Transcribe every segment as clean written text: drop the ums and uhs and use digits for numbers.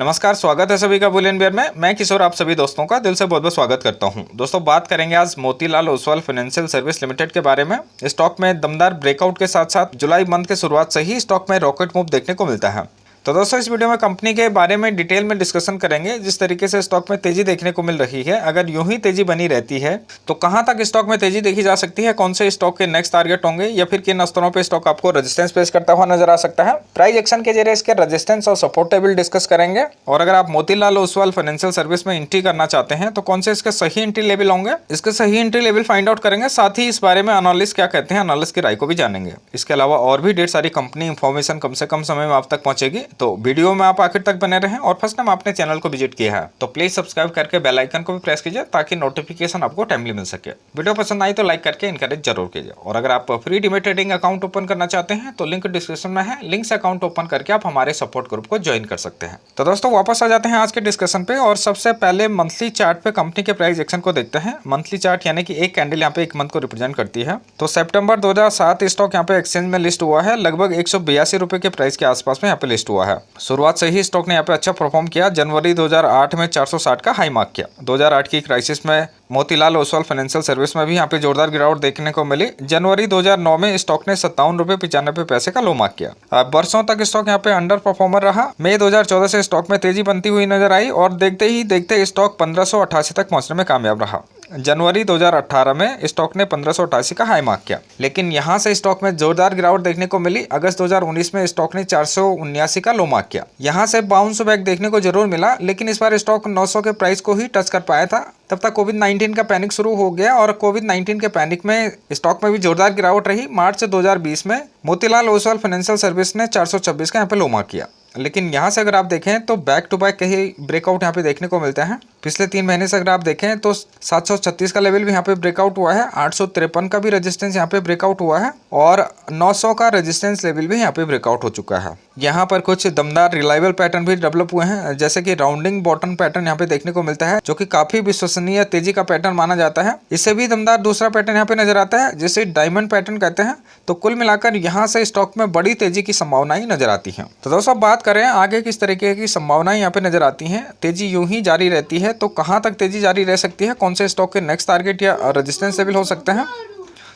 नमस्कार, स्वागत है सभी का बुलियन बियर में। मैं किशोर आप सभी दोस्तों का दिल से बहुत बहुत स्वागत करता हूं। दोस्तों, बात करेंगे आज Motilal Oswal financial service limited के बारे में। स्टॉक में दमदार ब्रेकआउट के साथ साथ जुलाई मंथ के शुरुआत से ही स्टॉक में रॉकेट मूव देखने को मिलता है। तो दोस्तों, इस वीडियो में कंपनी के बारे में डिटेल में डिस्कशन करेंगे। जिस तरीके से स्टॉक में तेजी देखने को मिल रही है, अगर यूं ही तेजी बनी रहती है तो कहां तक स्टॉक में तेजी देखी जा सकती है, कौन से स्टॉक के नेक्स्ट टारगेट होंगे या फिर किन स्तरों पे स्टॉक आपको रेजिस्टेंस फेस करता हुआ नजर आ सकता है। प्राइस एक्शन के जरिए इसके रेजिस्टेंस और सपोर्ट टेबल डिस्कस करेंगे। और अगर आप मोतीलाल ओसवाल फाइनेंशियल सर्विस में एंट्री करना चाहते हैं तो कौन से इसके सही एंट्री लेवल होंगे, इसके सही एंट्री लेवल फाइंड आउट करेंगे। साथ ही इस बारे में एनालिस्ट क्या कहते हैं, एनालिस्ट की राय को भी जानेंगे। इसके अलावा और भी ढेर सारी कंपनी इंफॉर्मेशन कम से कम समय में आप तक पहुंचेगी। तो वीडियो में आप आखिर तक बने रहें और फर्स्ट टाइम आपने चैनल को विजिट किया है तो प्लीज सब्सक्राइब करके बेल आइकन को भी प्रेस कीजिए ताकि नोटिफिकेशन आपको टाइमली मिल सके। वीडियो पसंद आई तो लाइक करके इनकरेज जरूर कीजिए। और अगर आप free demat trading account open करना चाहते हैं तो लिंक डिस्क्रिप्शन में है, लिंक से अकाउंट ओपन करके आप हमारे सपोर्ट ग्रुप को ज्वाइन कर सकते हैं। तो दोस्तों, वापस आ जाते हैं आज के डिस्कशन पे और सबसे पहले मंथली चार्ट पे कंपनी के प्राइस एक्शन को देखते हैं। मंथली चार्ट यानी कि एक कैंडल यहाँ पे एक मंथ को रिप्रेजेंट करती है। तो सितंबर 2007 स्टॉक यहाँ पे एक्सचेंज में लिस्ट हुआ है, लगभग 182 रुपए के प्राइस के आसपास में यहाँ पे लिस्ट हुआ है। शुरुआत से ही स्टॉक ने यहाँ पे अच्छा परफॉर्म किया। जनवरी 2008 में 460 का हाई मार्क किया। 2008 की क्राइसिस में मोतीलाल ओसवाल फाइनेंशियल सर्विस में भी यहाँ पे जोरदार गिरावट देखने को मिली। जनवरी 2009 में स्टॉक ने 57 रुपए 95 पैसे का लो मार्क किया। बरसों तक स्टॉक यहाँ पे अंडर परफॉर्मर रहा। मई 2014 से स्टॉक में तेजी बनती हुई नजर आई और देखते ही देखते स्टॉक 1588 तक पहुंचने में कामयाब रहा। जनवरी 2018 में स्टॉक ने 1588 का हाई मार्क किया, लेकिन यहां से स्टॉक में जोरदार गिरावट देखने को मिली। अगस्त 2019 में स्टॉक ने 479 का लो मार्क किया। यहां से बाउंस बैक देखने को जरूर मिला, लेकिन इस बार स्टॉक 900 के प्राइस को ही टच कर पाया था। तब तक कोविड-19 का पैनिक शुरू हो गया और कोविड-19 के पैनिक में स्टॉक में भी जोरदार गिरावट रही। मार्च 2020 में मोतीलाल ओसवाल फाइनेंशियल सर्विस ने 426 का यहाँ पे लो मार्क किया। लेकिन यहाँ से अगर आप देखें तो बैक टू बैक कहीं ब्रेकआउट यहाँ पे देखने को मिलते हैं। पिछले 3 महीने से अगर आप देखें तो 736 का लेवल भी यहाँ पे ब्रेकआउट हुआ है, 853 का भी रेजिस्टेंस यहाँ पे ब्रेकआउट हुआ है और 900 का रेजिस्टेंस लेवल भी यहाँ पे ब्रेकआउट हो चुका है। यहाँ पर कुछ दमदार रिलायबल पैटर्न भी डेवलप हुए हैं, जैसे कि राउंडिंग बॉटम पैटर्न यहाँ पे देखने को मिलता है, जो कि काफी विश्वसनीय तेजी का पैटर्न माना जाता है। इससे भी दमदार दूसरा पैटर्न यहाँ पे नजर आता है, जिसे डायमंड पैटर्न कहते हैं। तो कुल मिलाकर यहाँ से स्टॉक में बड़ी तेजी की संभावनाएं नजर आती है। तो दोस्तों, बात करें आगे किस तरीके की संभावनाएं यहाँ पे नजर आती हैं। तेजी यूं ही जारी रहती है तो कहां तक तेजी जारी रह सकती है, कौन से स्टॉक के नेक्स्ट टारगेट या रेजिस्टेंस लेवल हो सकते हैं।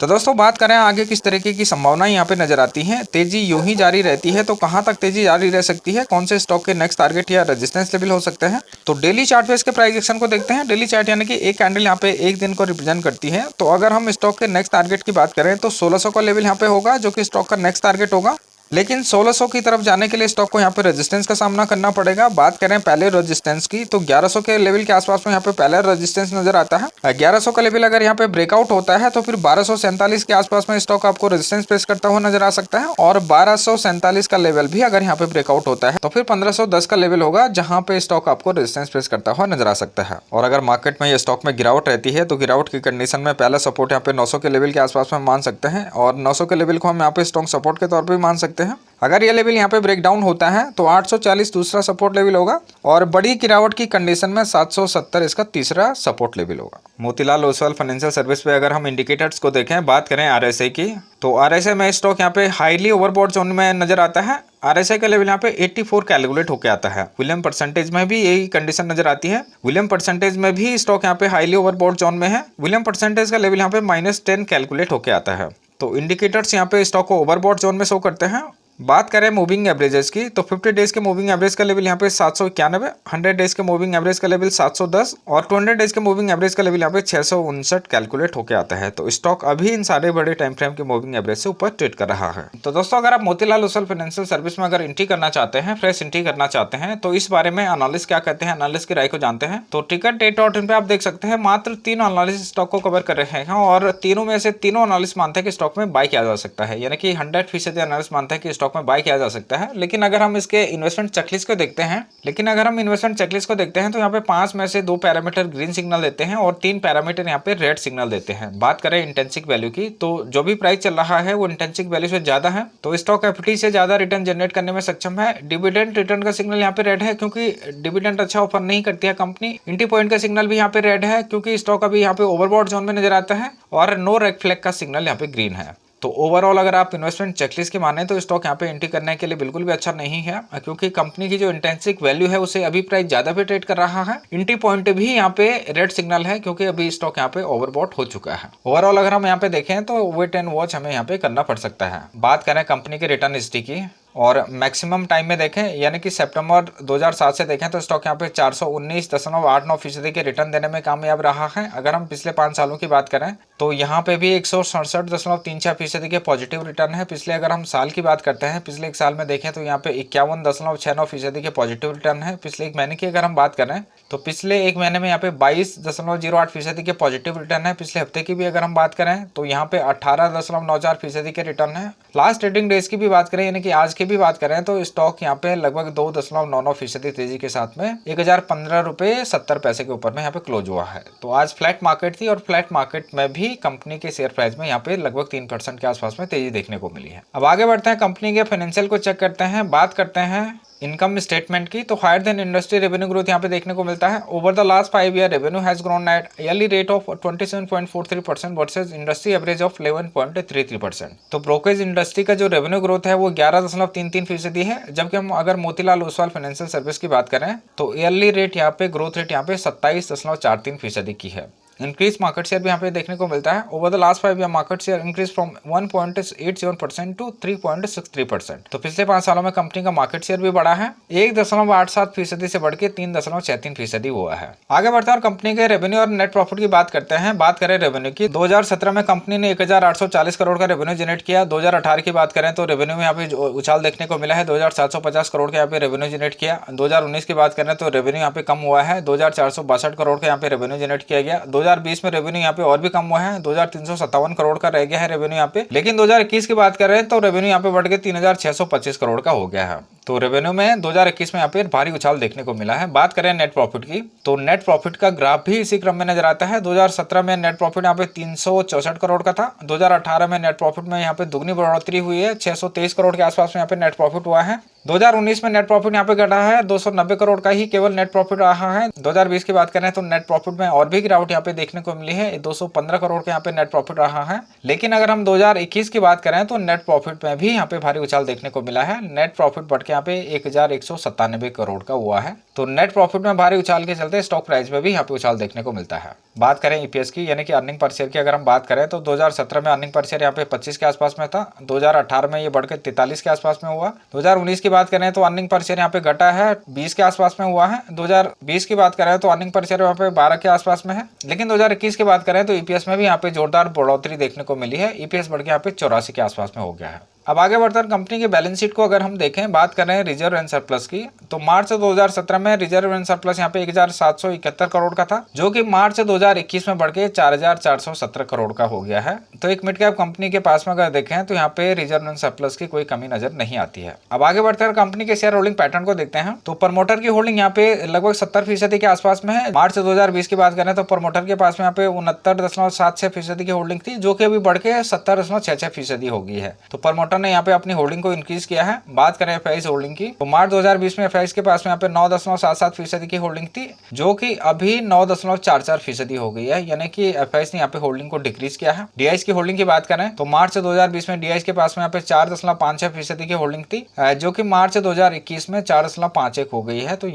तो दोस्तों, बात करें आगे किस तरीके की संभावनाएं यहाँ पे नजर आती हैं। तेजी यूं ही जारी रहती है तो कहां तक तेजी जारी रह सकती है, कौन से स्टॉक के नेक्स्ट टारगेट या रेजिस्टेंस लेवल हो सकते हैं। तो डेली चार्ट पे इसके प्राइस एक्शन को देखते हैं। डेली चार्ट यानी कि एक कैंडल यहाँ पे एक दिन को रिप्रेजेंट करती है। तो अगर हम स्टॉक के नेक्स्ट टारगेट की बात करें तो 1600 का लेवल यहाँ पे होगा, जो कि स्टॉक का नेक्स्ट टारगेट होगा। लेकिन 1600 की तरफ जाने के लिए स्टॉक को यहाँ पे रेजिस्टेंस का सामना करना पड़ेगा। बात करें पहले रेजिस्टेंस की तो 1100 के लेवल के आसपास में यहाँ पे पहला रेजिस्टेंस नजर आता है। 1100 का लेवल अगर यहाँ पे ब्रेकआउट होता है तो फिर 1247 के आसपास में स्टॉक आपको रेजिस्टेंस फेस करता हुआ नजर आ सकता है। और 1247 का लेवल भी अगर यहाँ पे ब्रेकआउट होता है तो फिर 1510 का लेवल होगा, जहाँ पे स्टॉक आपको रेजिस्टेंस फेस करता हुआ नजर आ सकता है। और अगर मार्केट में ये स्टॉक में गिरावट रहती है तो गिरावट की कंडीशन में पहला सपोर्ट यहाँ पे 900 के लेवल के आसपास में मान सकते हैं और 900 के लेवल को हम यहाँ पे स्ट्रॉन्ग सपोर्ट के तौर पर मान सकते हैं। अगर ये लेवल यहाँ पे ब्रेक डाउन होता है तो 840 दूसरा सपोर्ट लेवल होगा और बड़ी गिरावट की कंडीशन में 770 इसका तीसरा सपोर्ट लेवल होगा। मोतीलाल ओसवाल फाइनेंशियल सर्विस पे अगर हम इंडिकेटर्स को देखें, बात करें आरएसआई की, तो आरएसआई में स्टॉक यहाँ पे हाईली ओवरबॉट जोन में नजर आता है। आरएसआई का लेवल यहाँ पे 84 कैलकुलेट होकर आता है। विलियम परसेंटेज में भी यही कंडीशन नजर आती है। विलियम परसेंटेज में भी स्टॉक यहाँ पे हाईली ओवरबॉट जोन में है। विलियम परसेंटेज का लेवल यहाँ पे -10 कैलकुलेट होकर आता है। तो इंडिकेटर्स यहाँ पे स्टॉक को ओवरबॉट जोन में शो करते हैं। बात करें मूविंग एवरेजेस की तो 50 डेज के मूविंग एवरेज का लेवल यहाँ पे 791, 100 डेज के मूविंग एवरेज का लेवल 710 और 200 डेज के मूविंग एवरेज का लेवल यहाँ पे 659 कैलकुलेट होकर आता है। तो स्टॉक अभी इन सारे बड़े टाइम फ्रेम के मूविंग एवरेज से ऊपर ट्रेड कर रहा है। तो दोस्तों, अगर आप मोतीलाल ओसवाल फाइनेंशियल सर्विस में अगर एंट्री करना चाहते हैं, फ्रेश एंट्री करना चाहते हैं, तो इस बारे में एनालिस्ट क्या कहते हैं, एनालिस्ट की राय को जानते हैं। तो टिकट डेट.इन पे आप देख सकते हैं मात्र 3 एनालिस्ट स्टॉक को कवर कर रहे हैं और तीनों में से तीनों एनालिस्ट मानते हैं कि स्टॉक में बाय किया जा सकता है, यानी कि 100% एनालिस्ट मानते हैं कि स्टॉक में बाय किया जा सकता है। लेकिन अगर हम इसके इन्वेस्टमेंट चेकलिस्ट को देखते हैं तो यहाँ पे 5 में से 2 पैरामीटर ग्रीन सिग्नल देते हैं और 3 पैरामीटर यहाँ पे रेड सिग्नल देते हैं। बात करें इंटेंसिक वैल्यू की तो जो भी प्राइस चल रहा है वो इंटेंसिक वैल्यू से ज्यादा है, तो स्टॉक एफडी से ज्यादा रिटर्न जनरेट करने में सक्षम है। डिविडेंड रिटर्न का सिग्नल यहाँ पे रेड है क्योंकि डिविडेंड अच्छा ऑफर नहीं करती है कंपनी। एंट्री पॉइंट का सिग्नल भी यहाँ पे रेड है क्योंकि स्टॉक अभी यहाँ पे ओवरबॉट जोन में नजर आता है और नो रेड फ्लैग का सिग्नल यहाँ पे ग्रीन है। तो ओवरऑल अगर आप इन्वेस्टमेंट चेकलिस्ट की माने तो स्टॉक यहाँ पे एंट्री करने के लिए बिल्कुल भी अच्छा नहीं है, क्योंकि कंपनी की जो इंट्रिंसिक वैल्यू है उसे अभी प्राइस ज्यादा पे ट्रेड कर रहा है। एंट्री पॉइंट भी यहाँ पे रेड सिग्नल है, क्योंकि अभी स्टॉक यहाँ पे ओवरबॉट हो चुका है। ओवरऑल अगर हम यहाँ पे देखें तो वेट एंड वॉच हमें यहाँ पे करना पड़ सकता है। बात करें कंपनी के रिटर्न हिस्ट्री की और मैक्सिमम टाइम में देखें, यानी कि सितंबर 2007 से देखें तो स्टॉक यहाँ पे 419.89% के रिटर्न देने में कामयाब रहा है। अगर हम पिछले 5 सालों की बात करें तो यहाँ पे भी 167.36% के पॉजिटिव रिटर्न है। पिछले अगर हम साल की बात करते हैं, पिछले एक साल में देखें तो यहाँ पे 51.69% के पॉजिटिव रिटर्न है। पिछले एक महीने की अगर हम बात करें तो पिछले एक महीने में यहाँ पे 22.08% के पॉजिटिव रिटर्न है। पिछले हफ्ते की भी अगर हम बात करें तो यहाँ पे 18.94% के रिटर्न है। लास्ट ट्रेडिंग डेज की भी बात करें, यानी कि आज की भी बात करें तो स्टॉक यहाँ पे लगभग 2.99% तेजी के साथ में 1015 रुपये 70 पैसे के ऊपर में यहाँ पे क्लोज हुआ है। तो आज फ्लैट मार्केट थी और फ्लैट मार्केट में भी कंपनी के शेयर प्राइस में यहाँ पे लगभग 3% के आसपास में तेजी देखने को मिली है। अब आगे बढ़ते हैं, कंपनी के फाइनेंशियल को चेक करते हैं। बात करते हैं इनकम स्टेटमेंट की, तो higher than industry revenue growth यहाँ पे देखने को मिलता है। Over the last 5 year revenue has grown at yearly rate of 27.43% versus industry average of 11.33%। तो ब्रोकरेज इंडस्ट्री का जो रेवेन्यू ग्रोथ है वो 11.33% है, जबकि हम अगर मोतीलाल ओसवाल फाइनेंशियल सर्विस की बात करें तो ईयरली रेट यहाँ पे ग्रोथ रेट यहाँ पे 27.43% की है। इंक्रीज मार्केट शेयर भी यहाँ पे देखने को मिलता है। Over the last 5 year market share increase from 1.87% to 3.63%। तो पिछले 5 सालों में कंपनी का मार्केट शेयर भी बढ़ा है, 1.87% से बढ़ के 3.63% हुआ है। आगे बढ़ते हैं और कंपनी के रेवेन्यू और नेट प्रॉफिट की बात करते हैं। बात करें रेवेन्यू की, 2017 में कंपनी ने 1840 करोड़ का रेवेन्यू जनरेट किया। 2018 की बात करें तो रेवेन्यू में यहाँ पे उछाल देखने को मिला है, 2750 करोड़ का यहाँ पे रेवेन्यू जनरेट किया। 2019 की बात करें तो रेवेन्यू यहाँ पे कम हुआ है, 2462 करोड़ का यहाँ पे रेवेन्यू जनरेट किया गया। 2020 में रेवेन्यू यहाँ पे और भी कम हुआ है, 2357 करोड़ का रह गया है रेवेन्यू यहाँ पे। लेकिन 2021 की बात करें तो रेवेन्यू यहाँ पे बढ़ के 3625 करोड़ का हो गया है। तो रेवेन्यू में 2021 में यहाँ पे भारी उछाल देखने को मिला है। बात करें नेट प्रॉफिट की, तो नेट प्रॉफिट का ग्राफ भी इसी क्रम में नजर आता है। 2017 में नेट प्रॉफिट यहाँ पे 364 करोड़ का था। 2018 में नेट प्रॉफिट में यहाँ पे दुगनी बढ़ोतरी हुई है, 623 करोड़ के आसपास में यहाँ पे नेट प्रॉफिट हुआ है। 2019 में नेट प्रॉफिट यहाँ पे घटा है, 290 करोड़ का ही केवल नेट प्रॉफिट रहा है। 2020 की बात करें तो नेट प्रॉफिट में और भी गिरावट यहाँ पे देखने को मिली है, 215 करोड़ के यहाँ पे नेट प्रॉफिट रहा है। लेकिन अगर हम 2021 की बात करें तो नेट प्रॉफिट में भी यहाँ पे भारी उछाल देखने को मिला है। नेट प्रॉफिट बढ़ के यहाँ पे 1197 करोड़ का हुआ है। तो नेट प्रॉफिट में भारी उछाल के चलते स्टॉक प्राइस में भी यहाँ पे उछाल देखने को मिलता है। बात करें ईपीएस की, यानी कि अर्निंग पर शेयर की अगर हम बात करें तो 2017 में अर्निंग पर शेयर यहाँ पे 25 के आसपास में था। 2018 में ये बढ़ के 43 के आसपास में हुआ। 2019 की बात करें तो अर्निंग पर शेयर यहाँ पे घटा है, 20 के आसपास में हुआ है। 2020 की बात करें तो अर्निंग पर शेयर यहाँ पे 12 के आसपास में है। लेकिन 2021 की बात करें तो ईपीएस में भी यहाँ पे जोरदार बढ़ोतरी देखने को मिली है, ईपीएस बढ़ के यहाँ पे 84 के आसपास में हो गया है। अब आगे बढ़कर कंपनी के बैलेंस शीट को अगर हम देखें, बात कर रहे हैं रिजर्व एंड सरप्लस की, तो मार्च 2017 में रिजर्व एंड सरप्लस यहाँ पे 1771 करोड़ का था, जो कि मार्च 2021 में बढ़ के 4417 करोड़ का हो गया है। तो एक मिड कैप कंपनी के पास में अगर देखें तो यहाँ पे रिजर्व एंड सरप्लस की कोई कमी नजर नहीं आती है। अब आगे बढ़कर कंपनी के शेयर होल्डिंग पैटर्न को देखते हैं, तो प्रमोटर की होल्डिंग यहाँ पे लगभग 70% के आसपास में है। मार्च 2020 की बात करें तो प्रमोटर के पास में यहाँ पे 69.76% की होल्डिंग थी, जो कि अभी बढ़ के 70.66% हो गई है। तो प्रमोटर ने यहाँ पे अपनी होल्डिंग को इंक्रीज किया है। बात करें एफआईआई होल्डिंग की, तो मार्च 2020 में एफआईआई के पास में यहाँ पे 9.77% की होल्डिंग थी, जो कि अभी 9.44% हो गई है, यानी कि एफआईआई ने यहाँ पे होल्डिंग को डिक्रीज किया है। डीआईएस की होल्डिंग की बात करें तो मार्च 2020 में डीआईएस के पास में यहाँ पे 4.56% की होल्डिंग थी, जो कि मार्च 2021 में 4.51 हो गई है। तो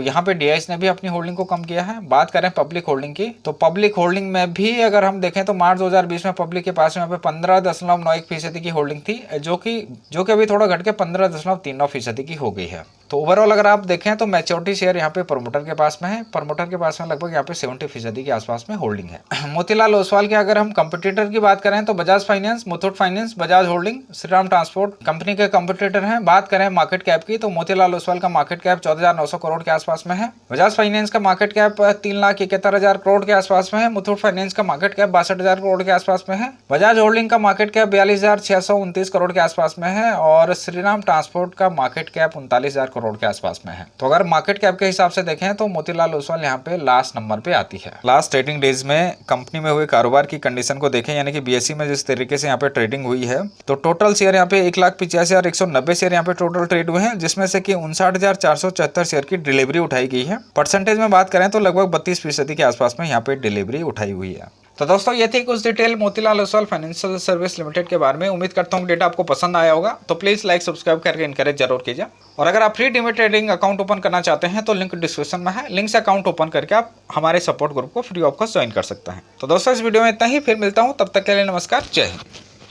यहाँ पे डीआईएस ने भी अपनी होल्डिंग को कम किया है। बात करें पब्लिक होल्डिंग की, तो पब्लिक होल्डिंग में भी अगर हम देखें तो मार्च 2020 में पब्लिक के पास में यहाँ पे 15.91% की होल्डिंग थी, जो कि अभी थोड़ा घट के 15.39% की हो गई है। तो ओवरऑल अगर आप देखें तो मैच्योरिटी शेयर यहाँ पे प्रमोटर के पास में है, प्रमोटर के पास में लगभग यहाँ पे 70% के आसपास में होल्डिंग है। मोतीलाल ओसवाल के अगर हम कंपटीटर की बात करें तो Bajaj finance, Muthoot finance, Bajaj holding, Shriram transport company के कंपटीटर हैं। बात करें मार्केट कैप की, तो मोतीलाल ओसवाल का मार्केट कैप 14,900 करोड़ के आसपास में है। बजाज फाइनेंस का मार्केट कैप 3,71,000 करोड़ के आसपास में है। मुथूट फाइनेंस का मार्केट कैप 62,000 करोड़ के आसपास में है। बजाज होल्डिंग का मार्केट कैप 42,629 करोड़ के आसपास में है और श्रीराम ट्रांसपोर्ट का मार्केट कैप 39,000 करोड़ के आसपास में है। तो अगर मार्केट कैप के हिसाब से देखें तो मोतीलाल ओसवाल यहाँ पे लास्ट नंबर पे आती है। लास्ट ट्रेडिंग डेज में कंपनी में हुए कारोबार की कंडीशन को देखें, यानी कि बीएसई में जिस तरीके से यहाँ पे ट्रेडिंग हुई है, तो टोटल शेयर यहाँ पे 1,85,190 शेयर यहाँ पे टोटल ट्रेड हुए हैं, जिसमें से कि 59,474 शेयर की डिलीवरी उठाई गई है। परसेंटेज में बात करें तो लगभग 32% के आसपास में यहाँ पे डिलीवरी उठाई हुई है। तो दोस्तों ये थी कुछ detail Motilal Oswal financial service limited के बारे में। उम्मीद करता हूँ डेटा आपको पसंद आया होगा, तो प्लीज़ लाइक सब्सक्राइब करके इनकरेज जरूर कीजिए। और अगर आप free demat trading account open करना चाहते हैं तो लिंक डिस्क्रिप्शन में है, लिंक से अकाउंट ओपन करके आप हमारे सपोर्ट ग्रुप को फ्री ऑफ कॉस्ट ज्वाइन कर सकते हैं। तो दोस्तों इस वीडियो में इतना ही, फिर मिलता हूँ, तब तक के लिए नमस्कार, जय हिंद।